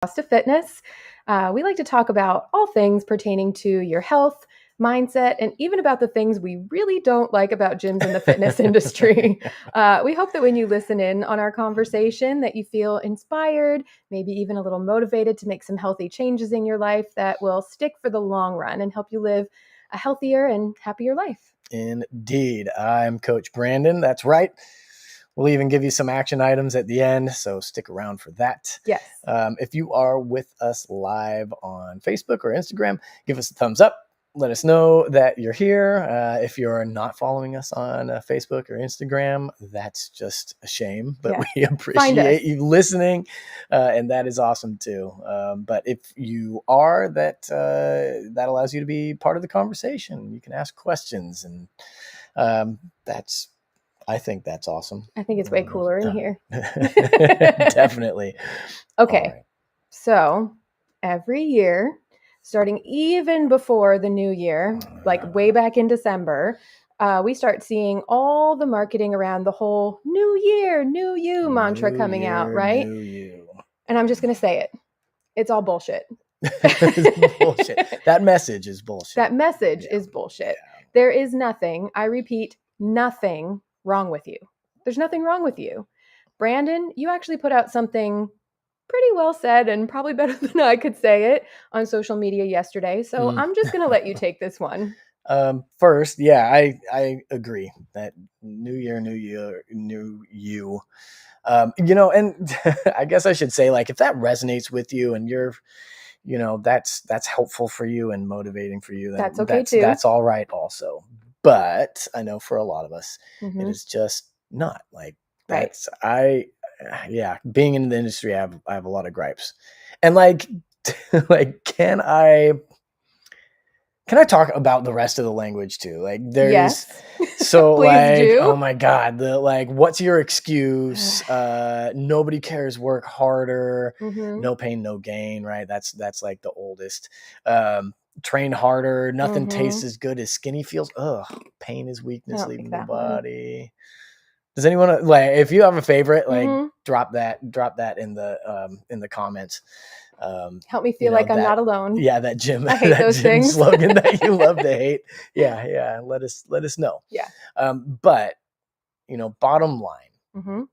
to Fitness. We like to talk about all things pertaining to your health, mindset, and even about the things we really don't like about gyms in the fitness industry. We hope that when you listen in on our conversation that you feel inspired, maybe even a little motivated to make some healthy changes in your life that will stick for the long run and help you live a healthier and happier life. Indeed. I'm Coach Brandon. That's right. We'll even give you some action items at the end, so stick around for that. Yes. If you are with us live on Facebook or Instagram, give us a thumbs up. Let us know that you're here. If you're not following us on Facebook or Instagram, that's just a shame, but we appreciate you listening, and that is awesome too. But if you are, that allows you to be part of the conversation. You can ask questions, and I think that's awesome. I think it's way cooler in here. Definitely. Okay. Right. So every year, starting even before the new year, like way back in December, we start seeing all the marketing around the whole new year, new you mantra coming out, right? New you. And I'm just going to say it. It's all bullshit. It's bullshit. That message is bullshit. That message is bullshit. Yeah. There is nothing, I repeat, nothing wrong with you. There's nothing wrong with you. Brandon, you actually put out something pretty well said and probably better than I could say it on social media yesterday. So I'm just going to let you take this one. First, yeah, I agree that new year, new you. And I guess I should say, like, if that resonates with you and you're, that's helpful for you and motivating for you, then that's okay too. That's all right also. But I know for a lot of us, it is just not like that's being in the industry, I have a lot of gripes, and like can I talk about the rest of the language too? Like there's so like do. Oh my God, what's your excuse? Nobody cares, work harder, no pain, no gain, right? That's like the oldest. Train harder, nothing tastes as good as skinny feels. Ugh, pain is weakness leaving the body. One. Does anyone if you have a favorite, drop that in the comments. Help me feel like I'm not alone. Yeah, that gym, I hate those things. slogan that you love to hate. Yeah. Let us know. Yeah. But bottom line,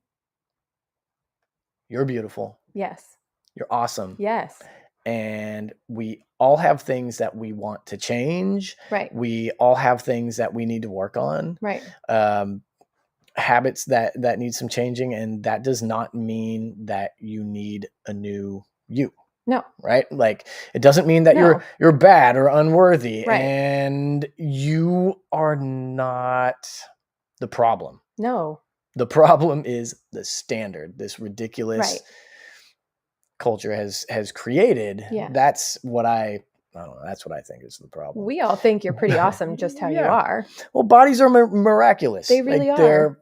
you're beautiful. Yes. You're awesome. Yes. And we all have things that we want to change. Right. We all have things that we need to work on. Right. Habits that need some changing, and that does not mean that you need a new you. No. Right? Like it doesn't mean that you're bad or unworthy, right. And you are not the problem. No. The problem is the standard, this ridiculous culture has created. Yeah. That's what I don't know. That's what I think is the problem. We all think you're pretty awesome just how you are. Well, bodies are miraculous. They really are.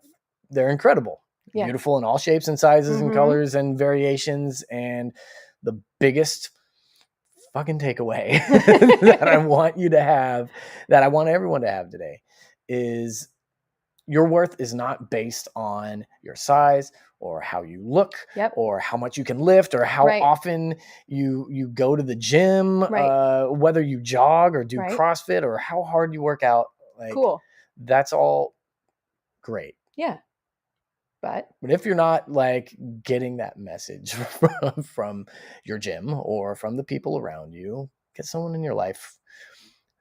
They're incredible. Yeah. Beautiful in all shapes and sizes and colors and variations. And the biggest fucking takeaway that I want you to have, that I want everyone to have today, is your worth is not based on your size or how you look or how much you can lift or how often you go to the gym, whether you jog or do CrossFit or how hard you work out. Like, cool. That's all great. Yeah. But if you're not getting that message from your gym or from the people around you, get someone in your life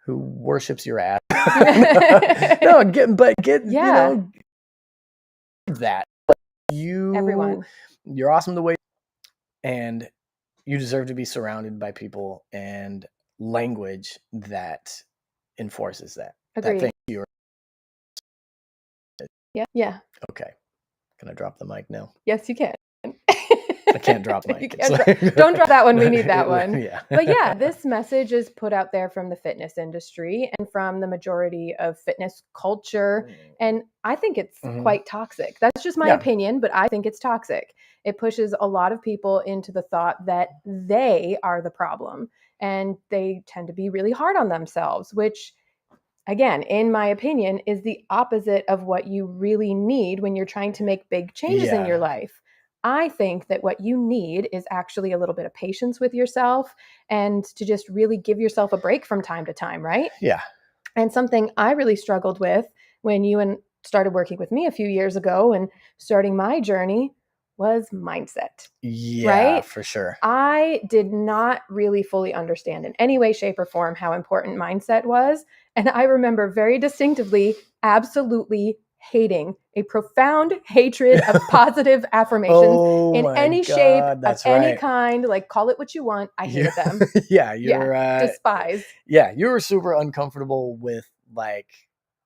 who worships your ass. That you're awesome the way, and you deserve to be surrounded by people and language that enforces that. Agreed. That thing you're. Yeah. Okay. Can I drop the mic now? Yes, you can. I can't drop the mic. Don't drop that one. We need that one. Yeah. But yeah, this message is put out there from the fitness industry and from the majority of fitness culture. And I think it's quite toxic. That's just my opinion, but I think it's toxic. It pushes a lot of people into the thought that they are the problem. And they tend to be really hard on themselves, which, again, in my opinion, is the opposite of what you really need when you're trying to make big changes in your life. I think that what you need is actually a little bit of patience with yourself and to just really give yourself a break from time to time, right? Yeah. And something I really struggled with when you and started working with me a few years ago and starting my journey was mindset, Yeah, right? for sure. I did not really fully understand in any way, shape, or form how important mindset was. And I remember very distinctively, absolutely hating a profound hatred of positive affirmations Oh in my any shape, God, of that's any right. kind. Like, call it what you want. I Yeah, hated them. yeah, Yeah, you're despise. yeah, you were super uncomfortable with like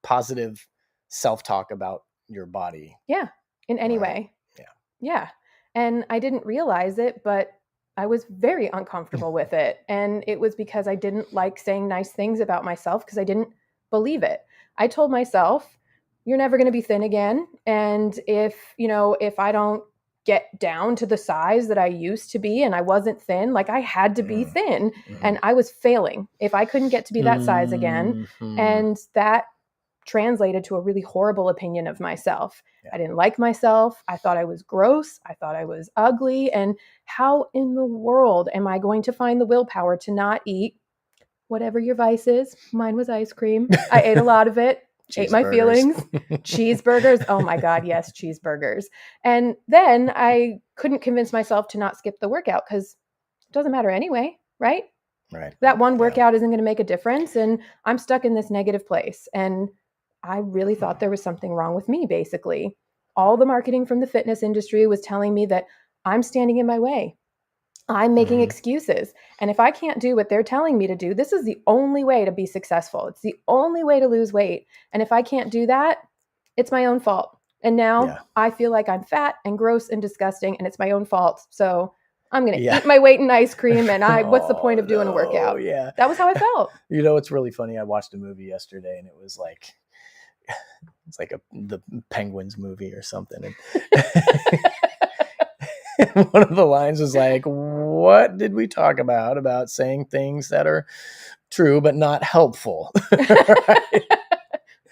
positive self-talk about your body, Yeah, in any right? way. Yeah. Yeah. And I didn't realize it, but I was very uncomfortable with it. And it was because I didn't like saying nice things about myself because I didn't believe it. I told myself, you're never going to be thin again. And if I don't get down to the size that I used to be and I wasn't thin, like I had to be Mm, thin mhm. and I was failing if I couldn't get to be that size again. Mhm. And that translated to a really horrible opinion of myself. Yeah. I didn't like myself. I thought I was gross. I thought I was ugly. And how in the world am I going to find the willpower to not eat whatever your vice is? Mine was ice cream. I ate a lot of it, ate my Cheeseburgers. feelings. Cheeseburgers. Oh my God, yes, cheeseburgers. And then I couldn't convince myself to not skip the workout because it doesn't matter anyway, right? Right. That one Yeah. workout isn't going to make a difference. And I'm stuck in this negative place. And I really thought there was something wrong with me, basically. All the marketing from the fitness industry was telling me that I'm standing in my way. I'm making Mhm. excuses. And if I can't do what they're telling me to do, this is the only way to be successful. It's the only way to lose weight. And if I can't do that, it's my own fault. And Yeah. now I feel like I'm fat and gross and disgusting, and it's my own fault. So I'm going to Yeah. eat my weight in ice cream. And what's the point Oh of doing a no. workout? Yeah. That was how I felt. You know, it's really funny. I watched a movie yesterday and it was like it's like the Penguins movie or something. And one of the lines was like, "What did we talk about saying things that are true but not helpful?" Right?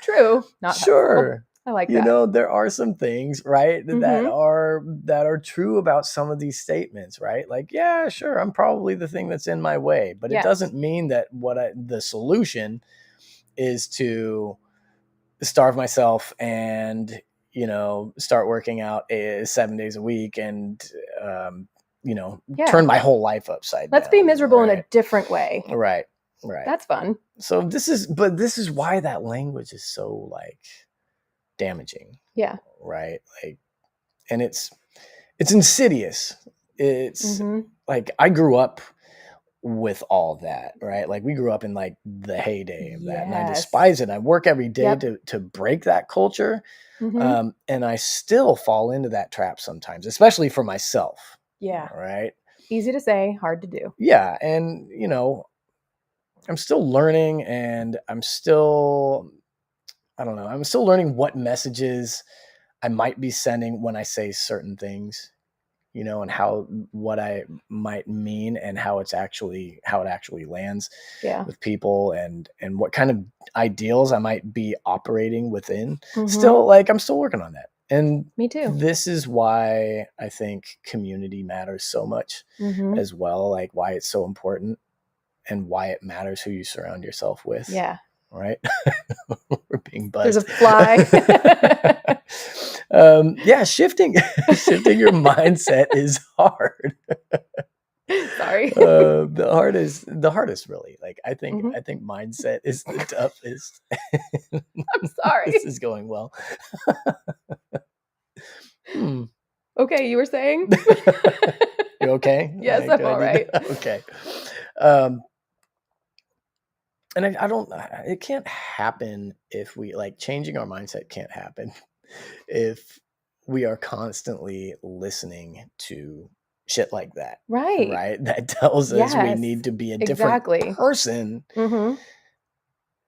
True. Not helpful. Sure. I like You that. know, there are some things, right, Mm-hmm. that are true about some of these statements, right? Like, yeah, sure, I'm probably the thing that's in my way, but it Yes. doesn't mean that the solution is to starve myself and start working out 7 days a week and um, Yeah. turn my whole life upside Let's be down, miserable in a right? different way. Right. That's fun. So this is why that language is so like damaging, Yeah. right? Like, and it's insidious. It's Mm-hmm. like I grew up with all that, right? Like we grew up in like the heyday of that, and I Yes. despise it. I work every day Yep. to break that culture, Mm-hmm. and I still fall into that trap sometimes, especially for myself. Yeah. Right? Easy to say, hard to do. Yeah, and I'm still learning, and I don't know, I'm still learning what messages I might be sending when I say certain things, and what I might mean and how it actually lands Yeah. with people, and what kind of ideals I might be operating within. Mm-hmm. Still, like I'm still working on that. And Me too. this is why I think community matters so much Mm-hmm. as well, like why it's so important and why it matters who you surround yourself with, Yeah. right? We're being There's a buzzed. fly. Yeah, shifting shifting your mindset is hard. Sorry. The hardest really. Like I think Mm-hmm. I think mindset is the toughest. I'm sorry. This is going well. Hmm. Okay, you were saying? You okay? Yes, Do I'm I all need right. to? Okay. Um, and I don't. It can't happen if we like changing our mindset. Can't happen if we are constantly listening to shit like that, Right. right? That tells us we Yes. need to be a different Exactly. person Mm-hmm.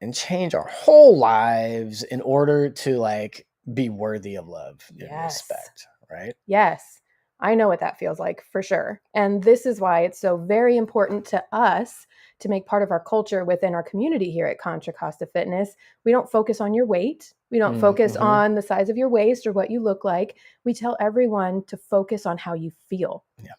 and change our whole lives in order to like be worthy of love and Yes. respect, right? Yes. I know what that feels like for sure. And this is why it's so very important to us to make part of our culture within our community here at Contra Costa Fitness. We don't focus on your weight. We don't focus on the size of your waist or what you look like. We tell everyone to focus on how you feel. Yeah.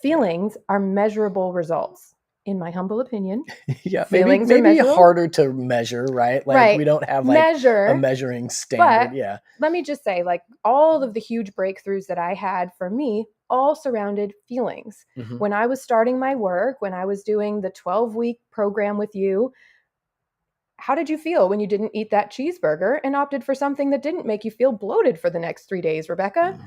Feelings are measurable results, in my humble opinion. Yeah, Feelings maybe are harder to measure, right? Like right. we don't have like measure a measuring standard. but Yeah. let me just say, like, all of the huge breakthroughs that I had for me all surrounded feelings. When I was starting my work, when I was doing the 12-week program with you, how did you feel when you didn't eat that cheeseburger and opted for something that didn't make you feel bloated for the next 3 days, Rebecca?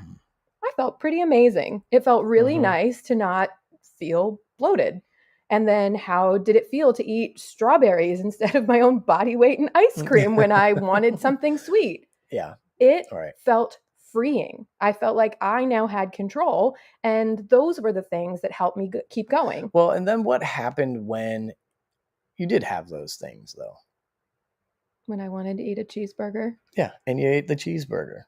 I felt pretty amazing. It felt really nice to not feel bloated. And then how did it feel to eat strawberries instead of my own body weight in ice cream when I wanted something sweet? Yeah. It Right. felt freeing. I felt like I now had control, and those were the things that helped me keep going. Well, and then what happened when you did have those things, though? When I wanted to eat a cheeseburger. Yeah, and you ate the cheeseburger.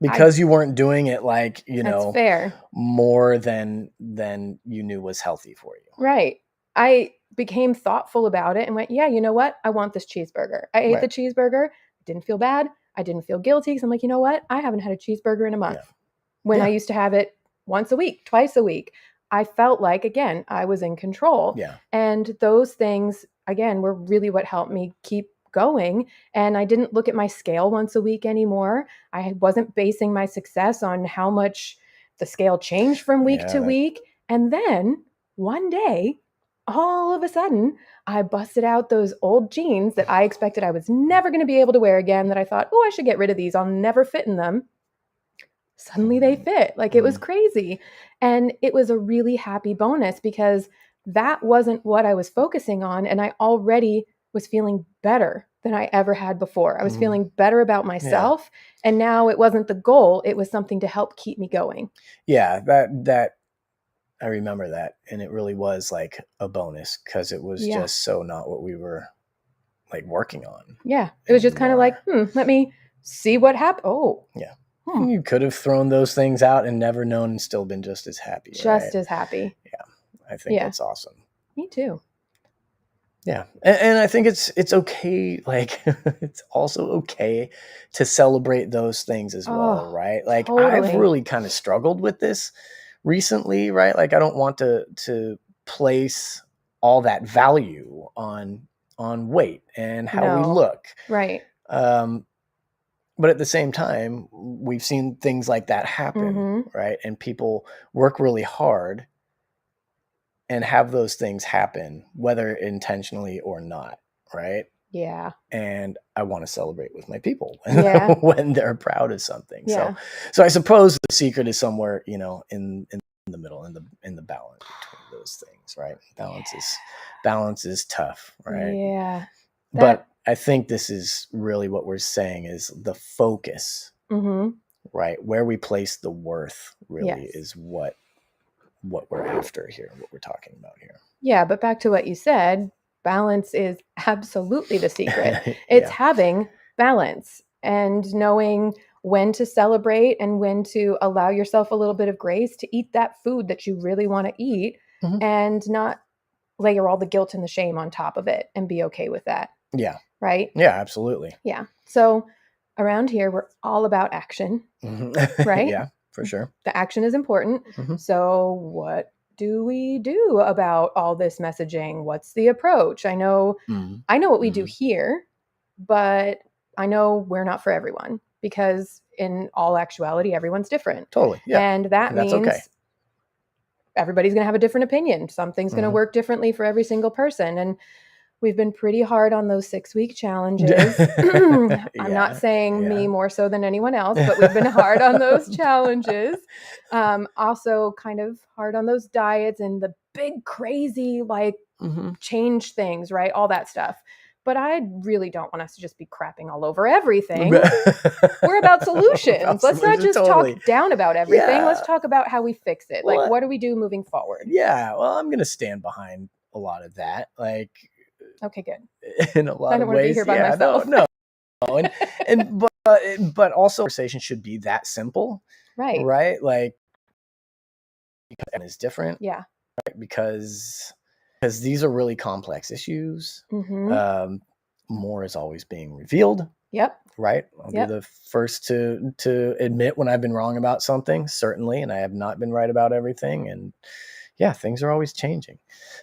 Because you weren't doing it like, That's fair. more than you knew was healthy for you. Right. I became thoughtful about it and went, yeah, you know what? I want this cheeseburger. I ate the cheeseburger. Didn't feel bad. I didn't feel guilty because I'm like, you know what? I haven't had a cheeseburger in a month. When I used to have it once a week, twice a week, I felt like, again, I was in control. Yeah. And those things, again, were really what helped me keep going. And I didn't look at my scale once a week anymore. I wasn't basing my success on how much the scale changed from week to week. And then one day, all of a sudden, I busted out those old jeans that I expected I was never going to be able to wear again, that I thought, oh, I should get rid of these. I'll never fit in them. Suddenly they fit. Like, it was crazy. And it was a really happy bonus because that wasn't what I was focusing on. And I already was feeling better than I ever had before. I was feeling better about myself. And now it wasn't the goal. It was something to help keep me going. Yeah, that I remember that. And it really was like a bonus because it was just so not what we were like working on. Yeah. It was just kind of like, let me see what happened. Oh. Yeah. You could have thrown those things out and never known and still been just as happy. Just as happy. Yeah. I think that's awesome. Me too. Yeah. And I think it's okay. Like, it's also okay to celebrate those things as well, right? Like, I've really kind of struggled with this recently, right? Like, I don't want to place all that value on weight and how we look. Right. But at the same time, we've seen things like that happen, right? And people work really hard and have those things happen, whether intentionally or not, right? Yeah. And I want to celebrate with my people when they're proud of something. Yeah. So I suppose the secret is somewhere, in the middle, in the balance between those things, right? Balance is tough, right? Yeah. But I think this is really what we're saying is the focus, right? Where we place the worth really is what we're after here, what we're talking about here. Yeah, but back to what you said, balance is absolutely the secret. It's having balance and knowing when to celebrate and when to allow yourself a little bit of grace to eat that food that you really want to eat and not layer all the guilt and the shame on top of it and be okay with that. Yeah. Right? Yeah, absolutely. Yeah. So around here, we're all about action, right? Yeah, for sure. The action is important. So what do we do about all this messaging? What's the approach? I know what we do here, but I know we're not for everyone because in all actuality, everyone's different. Totally. Yeah. And that means everybody's going to have a different opinion. Something's going to work differently for every single person. And we've been pretty hard on those 6-week challenges. I'm not saying me more so than anyone else, but we've been hard on those challenges. Also kind of hard on those diets and the big, crazy, like change things, right? All that stuff. But I really don't want us to just be crapping all over everything. We're about solutions. Let's not just talk down about everything. Yeah. Let's talk about how we fix it. Like, what do we do moving forward? Yeah. Well, I'm going to stand behind a lot of that. Like, okay, good. In a lot of ways. I don't want to be here by myself. No. But also conversation should be that simple. Right. Right? Like, and is different. Yeah. Right? Because these are really complex issues. More is always being revealed. Yep. Right. I'll be the first to admit when I've been wrong about something, certainly, and I have not been right about everything. And yeah, things are always changing.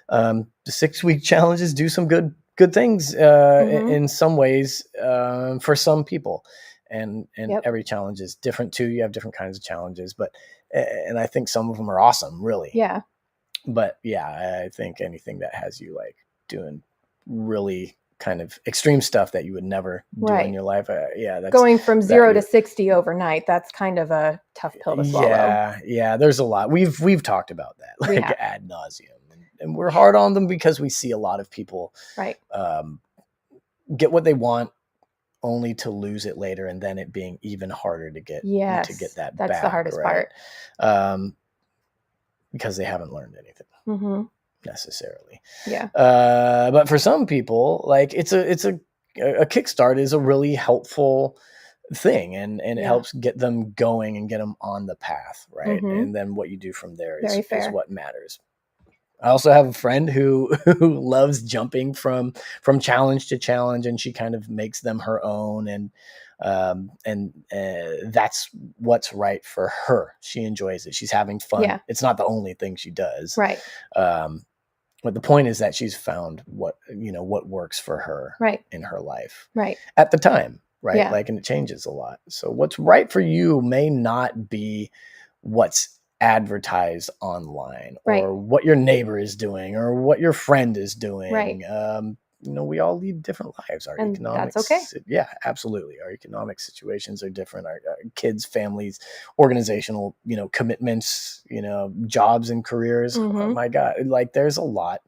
The 6-week challenges do some good things in some ways for some people, and every challenge is different too. You have different kinds of challenges, and I think some of them are awesome, really. Yeah. But yeah, I think anything that has you like doing really kind of extreme stuff that you would never do in your life. That's going from 0 to 60 overnight. That's kind of a tough pill to swallow. Yeah. There's a lot. We've talked about that like ad nauseum, and we're hard on them because we see a lot of people get what they want only to lose it later, and then it being even harder to get that. That's back, the hardest part. Because they haven't learned anything. Necessarily. Yeah. But for some people, like it's a kickstart is a really helpful thing, and it helps get them going and get them on the path, right? And then what you do from there is what matters. I also have a friend who loves jumping from challenge to challenge, and she kind of makes them her own, and that's what's right for her. She enjoys it. She's having fun. Yeah. It's not the only thing she does. Right. But the point is that she's found what works for her in her life at the time. Right. Yeah. Like, and it changes a lot. So what's right for you may not be what's advertised online or what your neighbor is doing or what your friend is doing. Right. We all lead different lives. Our economics, that's okay. Yeah, absolutely. Our economic situations are different. Our kids, families, organizational, commitments, jobs and careers. Oh my God. Like there's a lot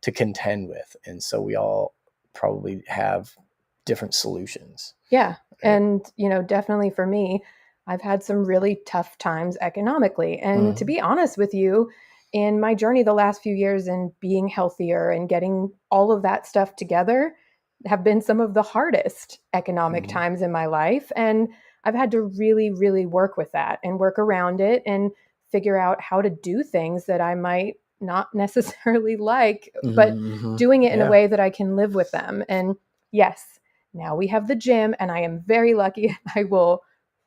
to contend with. And so we all probably have different solutions. Yeah. Right? And, definitely for me, I've had some really tough times economically. And to be honest with you, in my journey the last few years in being healthier and getting all of that stuff together have been some of the hardest economic times in my life. And I've had to really, really work with that and work around it and figure out how to do things that I might not necessarily like, but doing it in a way that I can live with them. And yes, now we have the gym, and I am very lucky. I will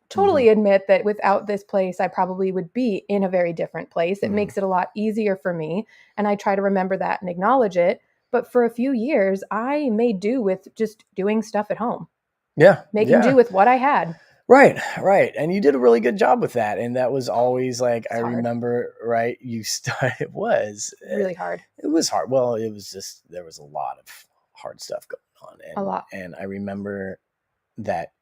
totally admit that without this place, I probably would be in a very different place. It makes it a lot easier for me. And I try to remember that and acknowledge it. But for a few years, I made do with just doing stuff at home. Yeah. Making do with what I had. Right. And you did a really good job with that. And that was always like, I remember, right, you started, it was really hard. It was hard. Well, it was just, there was a lot of hard stuff going on. A lot. And I remember that,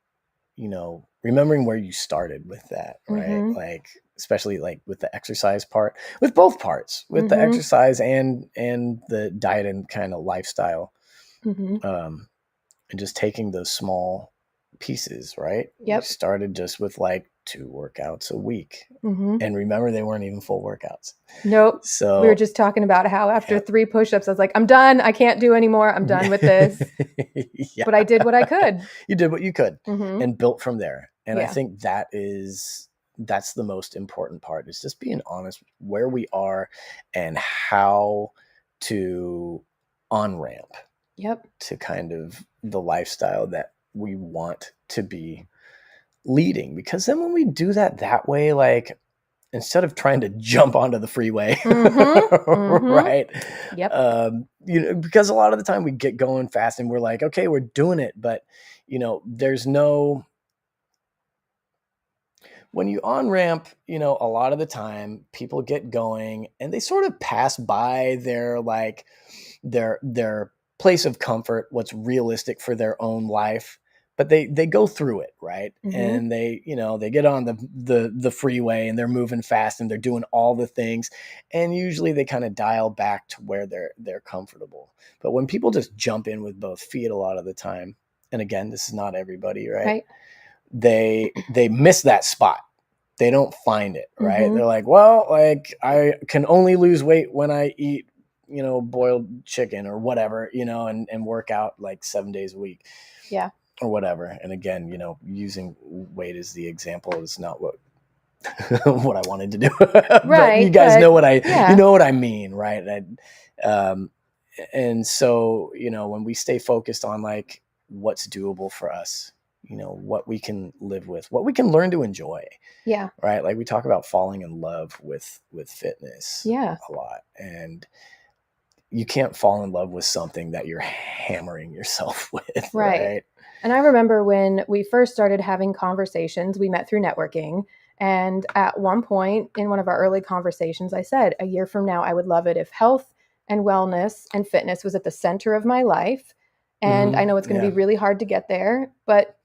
remembering where you started with that, right? Like, especially like with the exercise part, with both parts, with the exercise and the diet and kind of lifestyle, and just taking those small pieces, right? Yep. You started just with like 2 workouts a week, and remember they weren't even full workouts. Nope. So we were just talking about how after 3 push-ups, I was like, I'm done. I can't do anymore. I'm done with this. But I did what I could. You did what you could and built from there. And I think that's the most important part, is just being honest with where we are and how to on-ramp to kind of the lifestyle that we want to be leading. Because then when we do that way, like, instead of trying to jump onto the freeway, right? Yep. Because a lot of the time we get going fast and we're like, okay, we're doing it. But, there's no, when you on-ramp, a lot of the time people get going and they sort of pass by their place of comfort, what's realistic for their own life. But they go through it, right? And they get on the freeway and they're moving fast and they're doing all the things. And usually they kind of dial back to where they're comfortable. But when people just jump in with both feet a lot of the time, and again, this is not everybody, right? They miss that spot. They don't find it, right? They're like, well, like I can only lose weight when I eat, boiled chicken or whatever, and work out like 7 days a week. Yeah. Or whatever. And again, using weight as the example is not what what I wanted to do. Right. But you guys know what yeah. you know what I mean, right? And so, when we stay focused on like what's doable for us, what we can live with, what we can learn to enjoy. Yeah. Right. Like we talk about falling in love with fitness Yeah. a lot. And you can't fall in love with something that you're hammering yourself with. Right. And I remember when we first started having conversations, we met through networking. And at one point in one of our early conversations, I said, a year from now, I would love it if health and wellness and fitness was at the center of my life. And I know it's going to be really hard to get there, but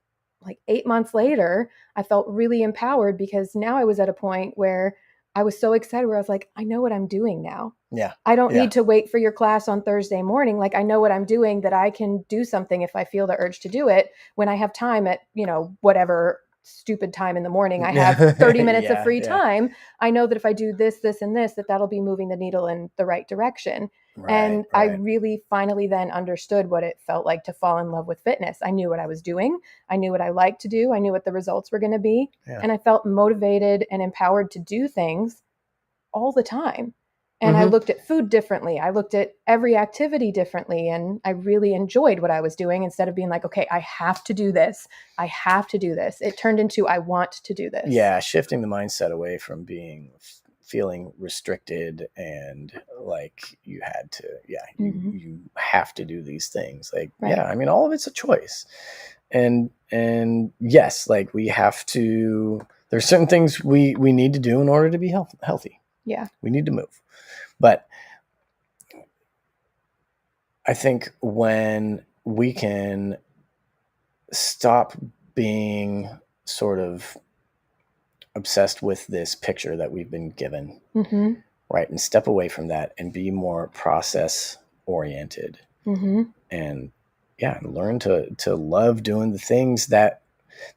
like 8 months later, I felt really empowered because now I was at a point where I was so excited where I was like, I know what I'm doing now. Yeah. I don't need to wait for your class on Thursday morning. Like I know what I'm doing, that I can do something if I feel the urge to do it when I have time at, whatever stupid time in the morning. I have 30 minutes of free time. I know that if I do this, this, and this, that'll be moving the needle in the right direction. And I really finally then understood what it felt like to fall in love with fitness. I knew what I was doing. I knew what I liked to do. I knew what the results were going to be. And I felt motivated and empowered to do things all the time. And I looked at food differently. I looked at every activity differently. And I really enjoyed what I was doing instead of being like, okay, I have to do this. I have to do this. It turned into, I want to do this. Yeah. Shifting the mindset away from feeling restricted and like you had to, you have to do these things. Like, I mean, all of it's a choice. And yes, like we have to, there's certain things we need to do in order to be healthy. Yeah. We need to move. But I think when we can stop being sort of obsessed with this picture that we've been given, right, and step away from that and be more process oriented, and learn to love doing the things that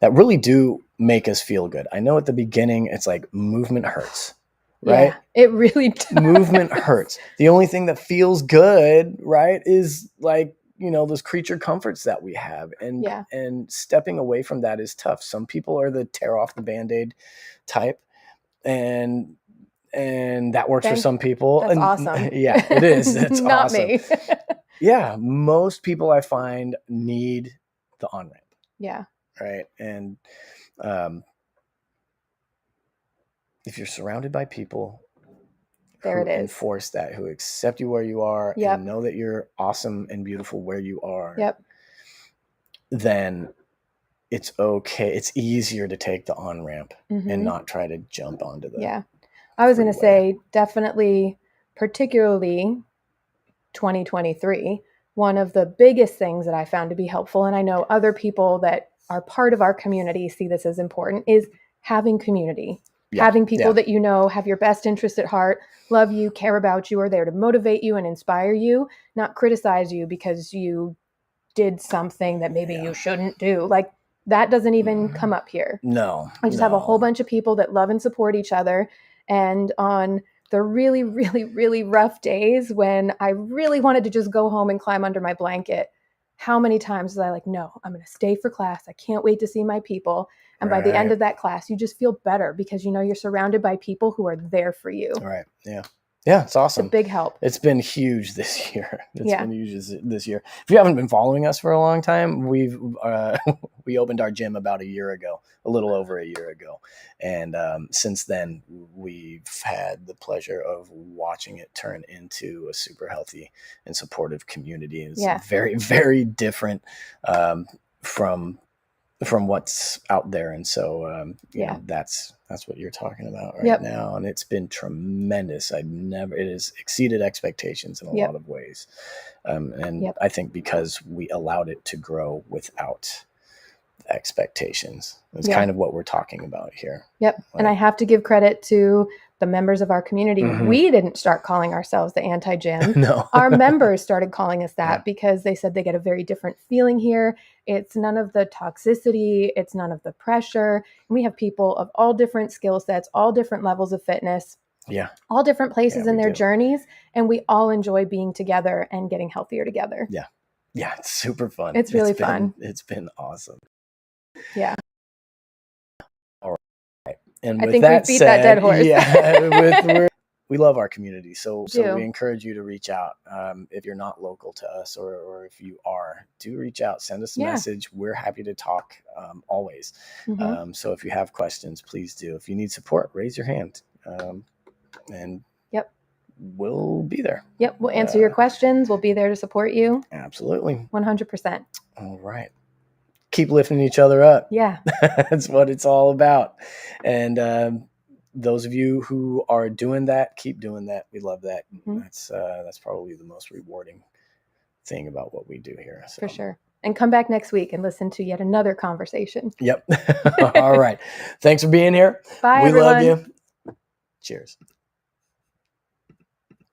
really do make us feel good. I know at the beginning it's like movement hurts. Right? Yeah, it really does. Movement hurts. The only thing that feels good, right, is like, those creature comforts that we have. And stepping away from that is tough. Some people are the tear off the Band-Aid type. And that works for some people. That's awesome. Yeah, it is. It's not awesome. Me. Yeah. Most people I find need the on-ramp. Yeah. Right. And, if you're surrounded by people who enforce that, who accept you where you are and know that you're awesome and beautiful where you are, then it's okay. It's easier to take the on-ramp and not try to jump onto the I was going to say, definitely, particularly 2023, one of the biggest things that I found to be helpful, and I know other people that are part of our community see this as important, is having community. Having people that have your best interest at heart, love you, care about you, are there to motivate you and inspire you, not criticize you because you did something that maybe you shouldn't do. Like that doesn't even come up here. No. I just have a whole bunch of people that love and support each other. And on the really, really, really rough days when I really wanted to just go home and climb under my blanket, how many times was I like, no, I'm going to stay for class. I can't wait to see my people. And by the end of that class, you just feel better because you're surrounded by people who are there for you. Right. Yeah. Yeah, it's awesome. It's a big help. It's been huge this year. It's been huge this year. If you haven't been following us for a long time, we opened our gym about a year ago, a little over a year ago. And since then, we've had the pleasure of watching it turn into a super healthy and supportive community. It's very, very different from what's out there. And so, that's what you're talking about now. And it's been tremendous. It has exceeded expectations in a lot of ways. I think because we allowed it to grow without expectations. It's kind of what we're talking about here. And I have to give credit to the members of our community. We didn't start calling ourselves the anti-gym. No. Our members started calling us that because they said they get a very different feeling here. It's none of the toxicity. It's none of the pressure. And we have people of all different skill sets, all different levels of fitness, all different places in their journeys. And we all enjoy being together and getting healthier together. Yeah. It's super fun. It's really fun. It's been awesome. Yeah. All right. And I with think we that beat that dead said, horse. yeah, we love our community. So Do. we encourage you to reach out. If you're not local to us, or if you are, do reach out, send us a Yeah. message. We're happy to talk, always. Mhm. So if you have questions, please do. If you need support, raise your hand. And Yep. we'll be there. Yep. We'll answer your questions. We'll be there to support you. Absolutely. 100%. All right. Keep lifting each other up. Yeah. That's what it's all about. And those of you who are doing that, keep doing that. We love that. Mhm. That's probably the most rewarding thing about what we do here. So. For sure. And come back next week and listen to yet another conversation. Yep. All right. Thanks for being here. Bye, we everyone. love you. Cheers.